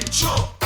Yaşa.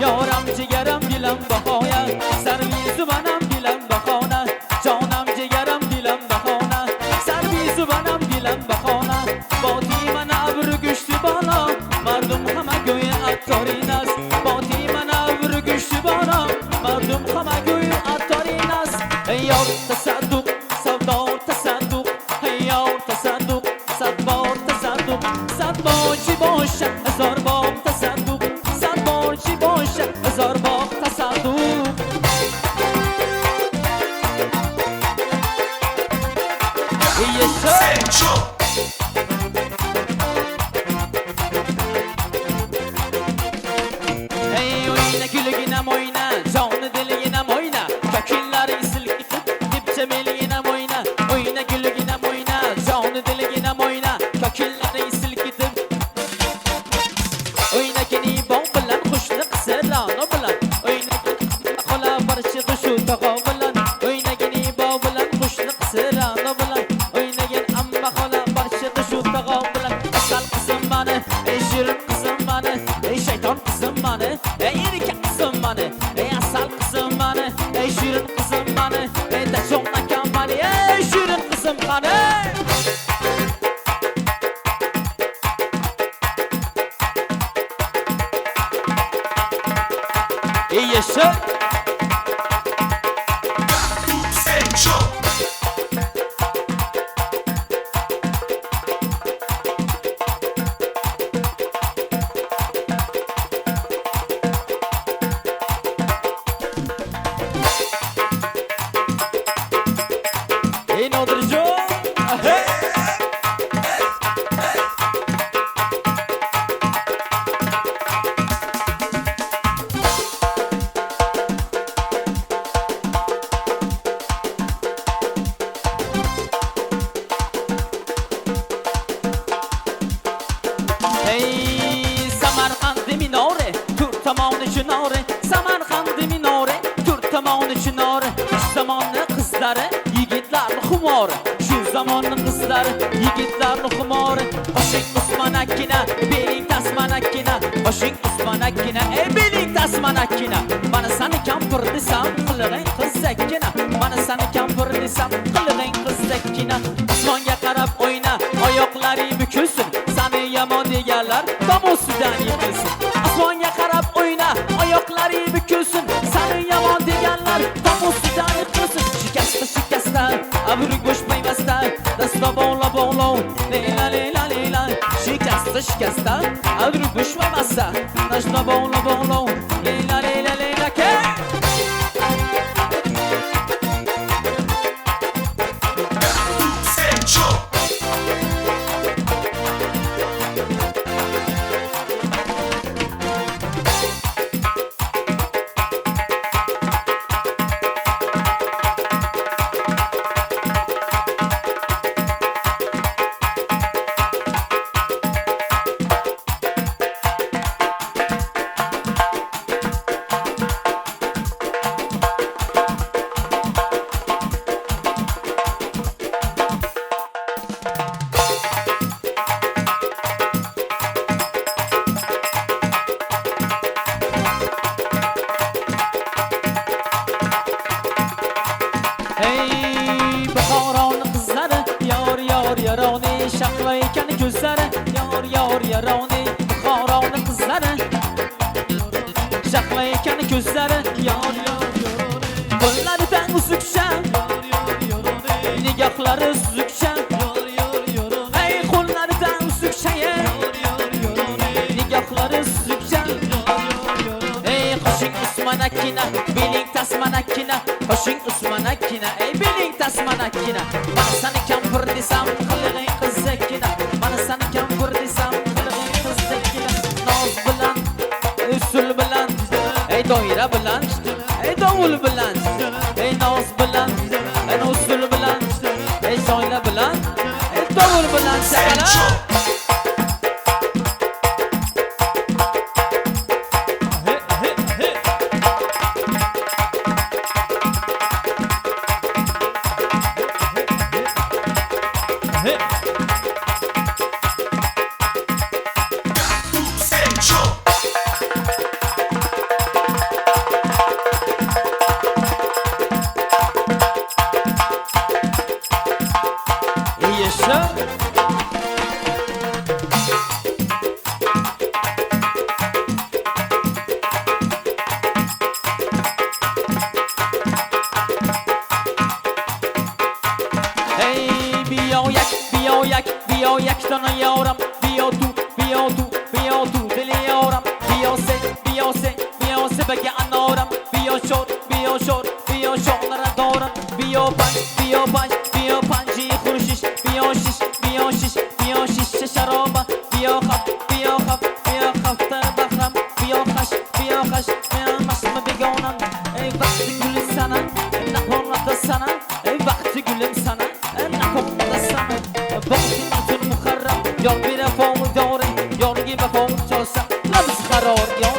یارم جگرم گلم بخانه سرویز منم گلم بخانه جانم جگرم گلم بخانه سرویز منم گلم بخانه باتی من ابر گشت بالا مردم همه گوی عطارین است باتی من ابر گشت بالا مردم همه گوی عطارین است ای یار تصدق سودار تصدق ای یار تصدق صد بار تصدق صد بار چی باشه هزار بار تصدق صد بار چی باشه هزار بار تصدق ey oyna gülginem oyna canı diliginem oyna kökülleri silkitip dipçe beliginem oyna oyna gülginem oyna canı diliginem oyna kökülleri silkitip oyna keni bon bilan kuşluk serlanı bilan oyna kola barışı kuşu tağa bilan oyna keni bon bilan kuşluk serlanı bilan oyna gen amma kola barışı kuşu tağa bilan asal kızım bana ey şirin kızım bana ey şeytan kızım bana ey erkek kızım bana ey asal kızım bana ey şirin kızım bana ey de çok nakan bana ey şirin kızım bana ey yaşa ey nodrjo ey Samarqand minore Turtamon chinore Samarqand minore Turtamon chinore Şu zamonning qizlari yigitlarni xumori Şu zamonning qizlari yigitlarni xumori Oshing usmanakkina beling tasmanakkina Oshing usmanakkina ey beling tasmanakkina Mana sani kampir desam qilig'ing qizzakkina Mana sani kampir desam qilig'ing qizzakkina Osmonga qarab o'yna oyoqlaring bukilsin Sani yomon deganlar tom ustidan yiqilsin Osmonga qarab o'yna oyoqlaring bukilsin Sani yomon deganlar tom ustidan yiqilsin Shikasta shikasta abri go'shmaymasda dasta bog'la bog'lov lela lela lela Shikasta shikasta abri go'shmaymasda dasta bog'la bog'lov lela lela lela ke yaroni shaqlaykan ko'zlari yor yaroni Buxoroni qizlari shaqlaykan ko'zlari yor qo'llaridan uzukcha nigohlari suzukcha ey qo'llaridan uzukcha nigohlari suzukcha ey qo'shing usmanakkina beling tasmanakkina qo'shing usmanakkina ey beling tasmanakkina mana seni kampir desam qilig'ing qizakkina mana seni kampir desam qilig'ing qizakkina noz bilan usul bilan ey doira bilan ey dovul bilan ey noz bilan ey usul bilan ey soyla bilan ey dovul bilan chaqala yakdana yoram biyo tu dili yoram biyo se bagi anoram biyo shorlara doram biyo panji xurshish biyo shish sharoba biyo xaftar bahram biyo xash masma begonam ey vaqti gulum sana nahorda sana ey vaqti gulum sana nahorda sana yor bera fomul dori yorgi ba fomul chosa labs qaror yor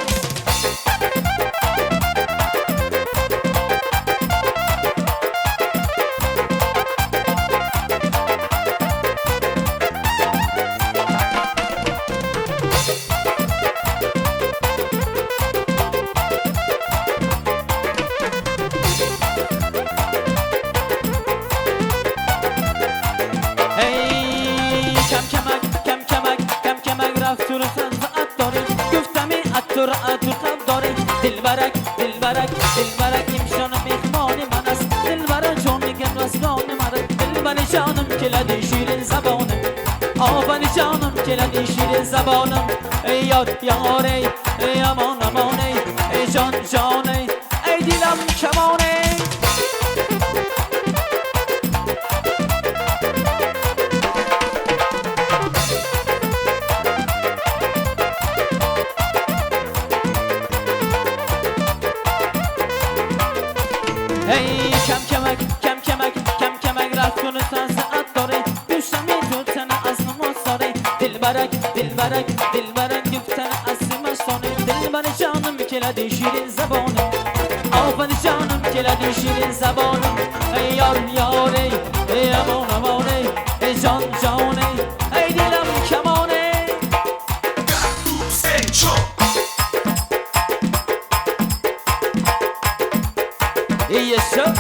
dilbarak imshoni mehmoni manas dilbara joniga rasgoni mara dilbara jonim keladi shirin zabonim obani jonim keladi shirin zabonim ey yor ey amon ey jon ey dilam kamon ey kam kemak rafkuni tansa attori düşami tutana asma sore dilbarak yuktana asma sore dilbara jonim keladi shirin zabonim obani jonim keladi shirin zabonim ey yor ey amon ey jon ey dilam kamon yes sir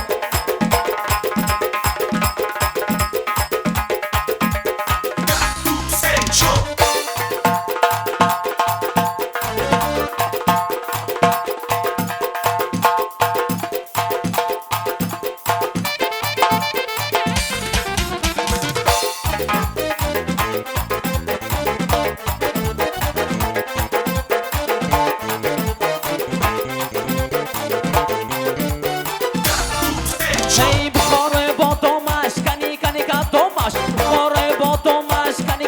Hey, Bukhara ba Tomash, kani ka Tomash. Bukhara ba Tomash, kani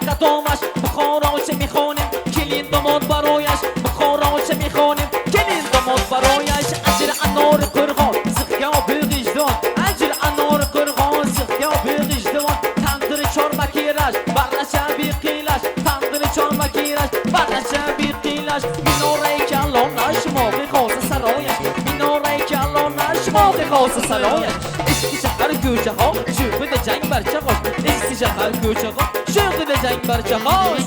ka Tomash. Bukhara چه میخونیم کلین داماد برایش. Bukhara چه میخونیم کلین داماد برایش. اجر انار قرغان سخیا بغیجدان. اجر انار قرغان سخیا بغیجدان. تندر چارمکیرش برنشه بیقیلش. تندر چارمکیرش برنشه بیقیلش. میناره کلانش موقع خواست سرایش. میناره کلانش موقع خواست سرایش. اسکی شهر کوچه ها شوق ده جنگ برچه هاش. اسکی شهر کوچه ها شوق ده جنگ برچه هاش.